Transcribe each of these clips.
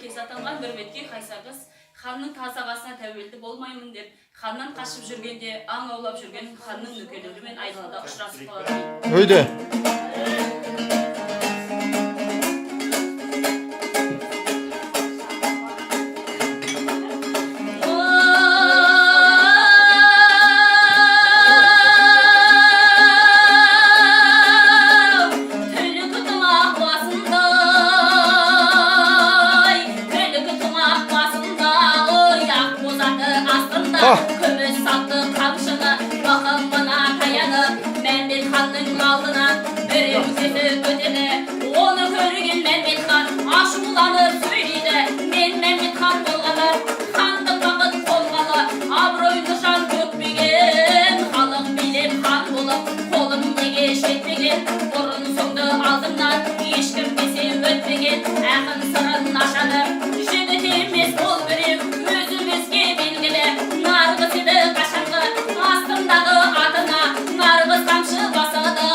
Аталған Нұрбетке Қайсағыз ханның тазағасына тәуелді болмаймын деп, ханнан қашып жүргенде аң аулап жүрген ханның нөкерлерімен айналада ұшырасып қалады. Өйді. Көміз салты қамшыны бақымына таянып, Мәмбет ханның алдына бір өзеті көтеді. Оны көрген Мәмбет хан ашуланып сөйлейді: мен Мәмбет хан болғалы, хандық бақыт болғалы, абыройды жан төкпеген, халық билеп хан болып, қолым неге жетпеген, бұрын соңды алдымнан ешкім десе өтпеген. Ақын сырын ашады, жігіт емес ол біреу, өзімізге белгілі. Нарғыз еді қашанғы астындағы атына, нарғыз қамшы басады,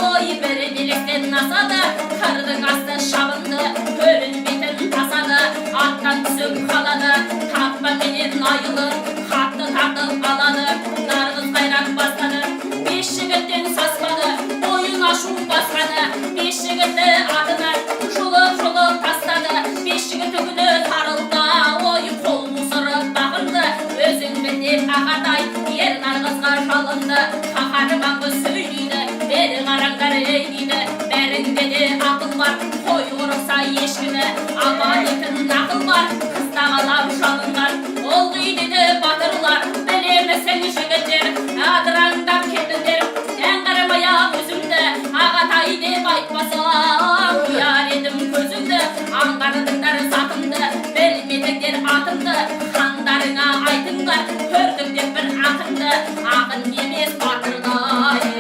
ой бір белектен асады. Қырдың асты шабынды, көрінбейтін тасады, аттан түсіп қалады, таппаменен айылын қатты тартып алады. Нарғыз қайран бастады, бес жігіттен саспады, бойын ашу басқаны. Бес жігітті атынан жұлып тастады, бес жігіт үгіні тарылды, ой қол мұсырып бақырды. Өзің білдеп ағатай, ер нарғызға жалынды, қақары баңғы сөйлейді, бері қараңдар дейді. Бәріңде де ақыл бар, қой ұрықса ешкіні, аманетін ақыл бар, қыстағалап жалынған. Ол дейді батырлар, білемісің жігіттер, адыраңдап кетіңдер, дән қарамай-ақ өзімді, ағатай деп айтпасам, ұяр едім көзімді. Аңғардыңдар затымды, білмедіңдер атымды, хандарыңа айтыңдар, көрдік деп бір ақынды, ақын емес батырдай.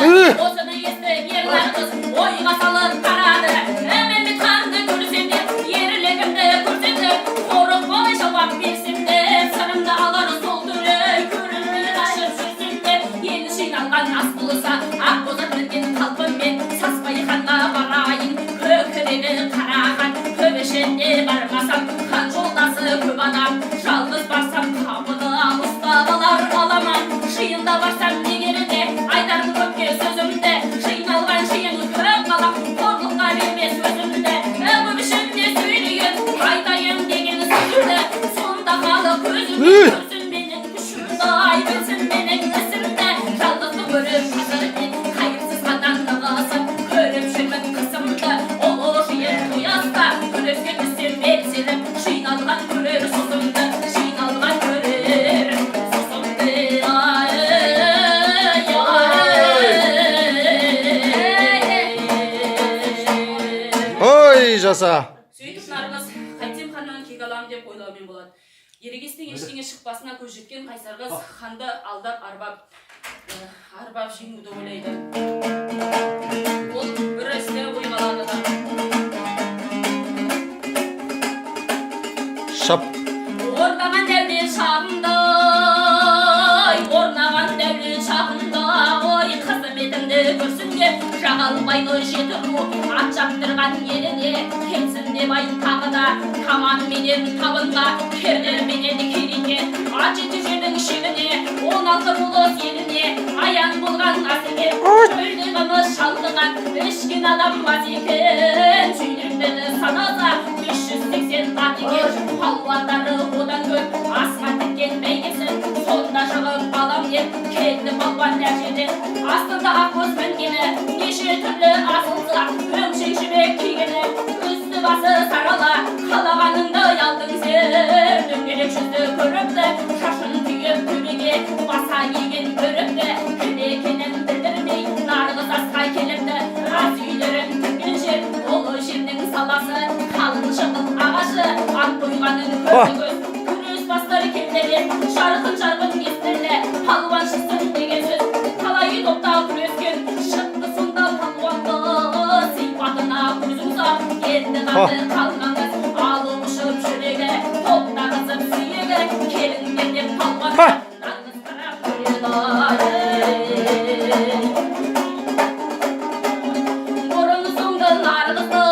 Осыны естіп ер нарғыз ойға салып қарады. Мәмбет ханды көрсем деп, ерлігімді көрсем деп, қорықпай жауап берсем деп, сырымды алар сол түрі, көрінбей ашып жүрсем деп. Ел жиналған ас болса, ақ бозат мінген қалпыммен саспай ханға барайын. Көкірегі қараған, көбешенде бармасам, хан жолдасы көп адам, жалғыз барсам қапыды ұстап алар аламан. Шиында барсам не кереде, айтардың көпке сөзімді, жиналған жиын көп қалам, қорлыққа бермес өзімді. Көбішімде сөйлеген, айтайын деген сөзімді, сонда халық көзімді көрсін менің күшімді, ай білсін менің ісімді. Жалғызды көріп қазірмен, қайырсыз қатандығысын, көріп жүрмін қысымды, ол жиын қояста, күреске түссем белселім, жиналған көрер сұсымды, жиналған көрер сұсымды. Ой, жаса. Сөйтіп нарғыз, қайтсем ханнан кек алам деп ойлаумен болады. Ерегестен ештеңе шықпасына көз жеткен Қайсарғыз ханды алдап арбап жеңуді ойлайды. Ол бір істе ойға алады да. Шап. Орнаған дәулет шағында, орнаған дәулет шағында, ой қызметімді көрсінге, жағалбайды жеті ру, ат жаптырған еліне, келсін деп айын тағы да, таман менен табынға, керлер менен керене, ат жеті жердің шегіне, 16 ұлыс еліне, аян болған асеке, шөлді қымыз шалдыған, ішкен адам баз екен, сүйдірімдені санаса, 380 ат екен, палуандары одан көп, асқа тіккен бәйгесін, сонда шығып алам деп, келді балбан нәржеден, астында ақбоз мінгені, неше түрлі асылса, өңшек жібек кигені, үсті басы сарала, қалағаныңды алдың сен, дөңгелек жүзді көріпті, шашын түйіп төбеге, баса еген бөрікті кім-екенін білдірмей нарғыз асқа келіпті. Ас үйлерін тіккен жер, ол жердің саласы қалың шыңғыл ағашы, ат қойғанын көрді көз. Күрес бастары келдерен жарқын естілі, палуаншысың деген сөз. Талайы топта күрескен шықты сонда палуанды, сипатына көз ұзап енді қанды қалғанды. Алып ұшып жүрегі, топта қызып сүйегі, келіңдер деп палуанды нарғыз қарап көреді. Бұрын соңды нарғыздың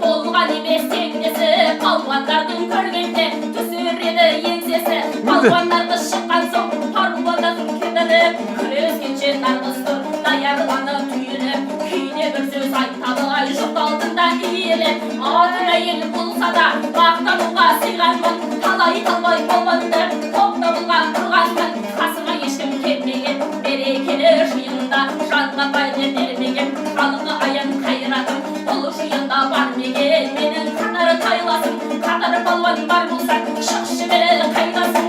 болған емес теңдесі, палуандардың көргенде түсіреді еңсесі. Палуандарды шыққан соң паруада кідіріп, күрескенше нарғызды даярланып түйіліп, кейде бір сөз айтады ай жұрт алдында иіліп. Аты әйел болса да мақтануға сыйғанмын, талай палуанды топта болған құрғанмын. Қасыма ешкім келмеген берекелі жиында, жанға пайда бермеген халқы аян қайратым. Бұл жиында бар мекен менің қатары тайласың, қатары палуан бар болсаң шықшы берелі қайдасың.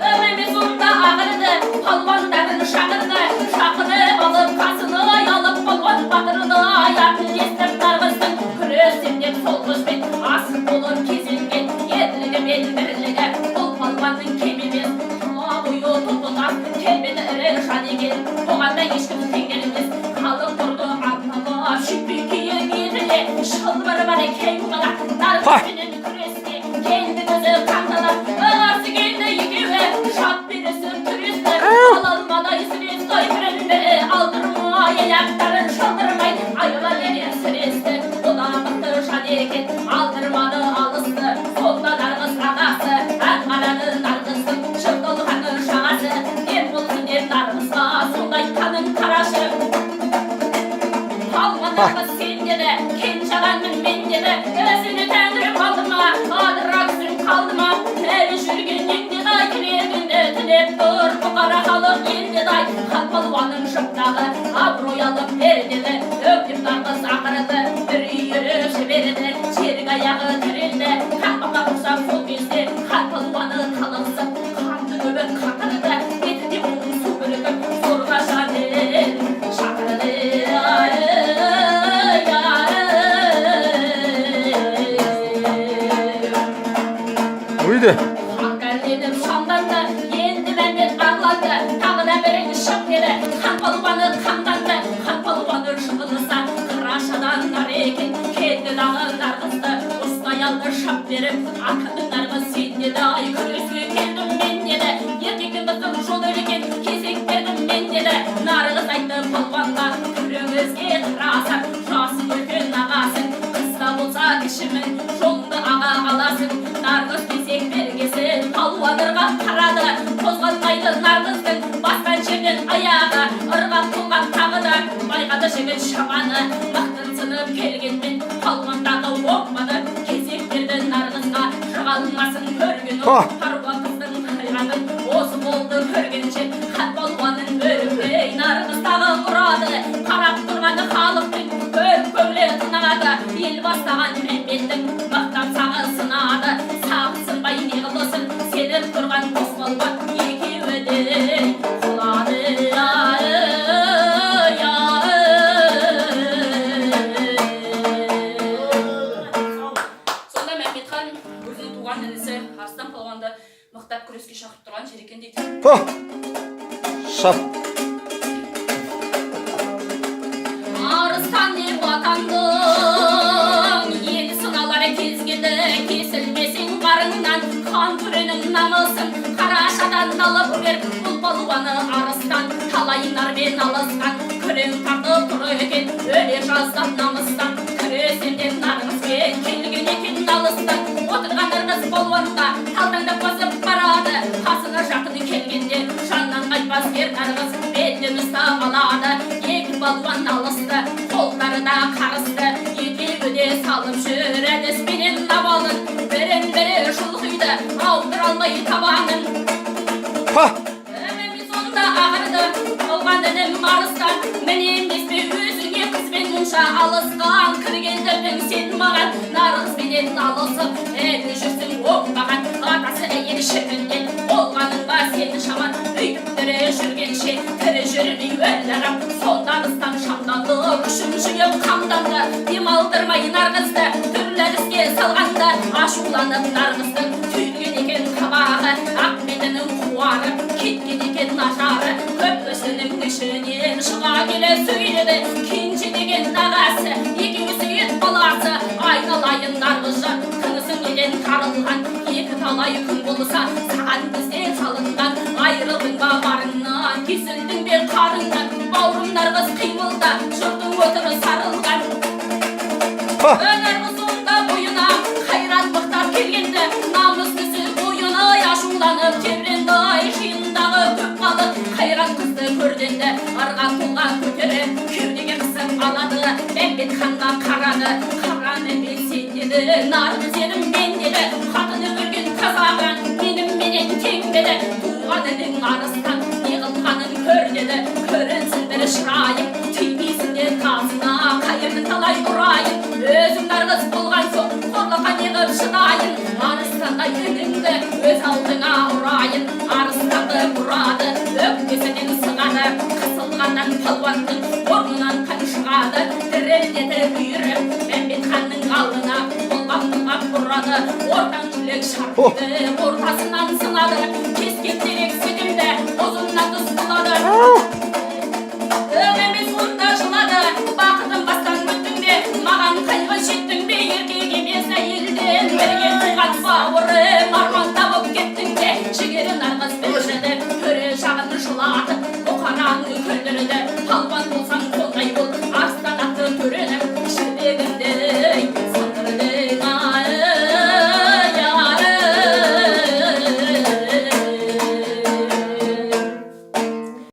Өмеме сонда ағырды, палуандарын шақырды, шақырып алып қасыны алып палуан батырды. Аяқын естіп нарғыздың күресем деп сол көзбен асық болып кезенген ерлігі мен бірлігі. Бұл палуанның кем емес, тұла бойы тұлпылдап келбеті ірі жан екен. Оғанда ешкім теңгер емес, халық тұрды арталап шүйтпей киіп етіле. Шылбыры бар кең қала нарғызбенен күреске келді көзі қанталап. Ағасы келді екеуі шап берісіп күресті, алалмадай сүресті бірін-бірі алдырмай, аяқтарын шалдырмай айыла берер сүресті. Ұдамықты жан екен алдырмады алысты, сонда нарғыз ағасы аңғарады нарғыздың жыртылғаны жағасы. Дем болсын деп нарғызға сондай танын қарашы. Палуандарға сен деді, кен жағанмын мен деді, өзіні тәңірім алды ма, адырақсың қалды ма. Әлі жүргеннен деді ай, келергенде тілеп тұр бұқара халық ел деді ай. Хан палуанның жұрттағы абырой алып бер деді, өктеп нарғыз ақырды, бір үйіріп жіберді, жерік аяғы тірелді. Қақпаға ұқсап сол кезде хан палуаны талықсып, қанды көбік қақырды, бетінде оның су бүрігіп, зорға жаден шақырды. Қанқәрленіп шамданды, енді мәмбет ағланды, тағы да бірін шық деді. Хан палуаны қамданды, хан палуаны жығылыса, қарашадан нар екен келді дағы нарғызды. Ұстай алды шап беріп, ақынның нарғыз сен деді ай, күреске келдім мен деді. Ертеңнің біздің жол өлеген кезек бердім мен деді. Нарғыз айтты палуанға күреңізге қарасаң, жасың үлкен ағасың, қыста болса кішімін жолыңды аға аласың. Нарғыз кезек бергесін палуандарға қарады, қозғалмайды нарғыздың басқан жерден аяғы. Ырғақ толған тағы да байқады жігіт шаманы, мақтын сынып келгенмен палуандағы оқмады. Кезек берді нарғызға жығалмасын көрген ол, паруан қыздың қайратын осы болды көргенше. Хан палуанның бөрікпей нарғыздағы ұрады, қарап тұрғаны халықтың көңілі тынады. Ел бастаған мәмбеттің мақтан сағы сынады, сағынсынбай неғылысын сеніп тұрған қос палуан екеуі де құлады. Сонда Мәмбетхан өзінің туған інісі Арыстан палуанды мықтап күреске шақырып тұрған жер екен дейді. Шап. Арыстан деп атандың ел сыналары кезгенді, кесілмесең барыңнан хан төренің намысын қарашадан алып бер. Бұл палуаны арыстан талай нармен алысқан, күрең тартып тұр екен өле жаздан намыстан. Күресем деп нарғызбен келген екен алыстан, отырған ырғыз палуанға талтаңдап басып барады. Қасына жақын келгенде жаннан қайтпас ер нарғыз белден ұстап алады. Екі палуан алысты, қолдары да қарысты, екеуі де салып жүр әдіспенен табалын. Бірін-бірі жұлқиды, аудыра алмай табанын. Өмеме сонда ағырды, болған інім арыстан, мінем деспе өзіңе қызбен мұнша алысқан. Кіргендірдің сен маған нарғызбенен алысып, әлі жүрсің оңбаған. Атасы әйел шіркінген болғаның seni şaman Büyüklere жүргенше тірі жүрмей өлерім Сондан ыстан шамданды күшім қамданды Демалдырмай нарғызды түрлі іске салғанды Ашуланып нарғыздың түйілген екен қабағы Ақметінің қуары кеткен екен нашары Көпесінің ішінен шыға келе сөйледі Кенже деген ағасы екеуісі ет баласы Айналайын нарғызжа тынысың неден тарылған Екі талай күн болса саған бізден салынған Айрылдың ба барыңнан кесілдің бе қарыңнан Бауырым нарғыз қимылда жұртың отыры сарылған Өнер қызуында бойына қайрат мықтап келгенді Намыс түсіп бойына ашуланып тебіренді Қиындағы көп халық қайрат қызды көрденді Арға қолға көтеріп кеудеге қысып алады Мәмбет ханға қарады Қара Мәмбет сен деді Нарғыз едім мен деді Қатыны өлген қазағын меніменен тең деді Туған едің арыстан неғылғанын көр деді Көрінсін бір шырайым тимейсіңдер тазына Қайырдың талай ұрайын өзім нарғыз болған соң қорлыққа неғып шыдайын Арыстандай үніңді өз алдыңа ұрайын Арыстанды ұрады өкпесінен сығады Қысылғаннан палуандың орнынан қан шығады Дірілдетіп үйіріп Мәмбет ханның алдына Бұлғап ұрады ортан жүрек шарпыды Ортасынан сынады кескен терек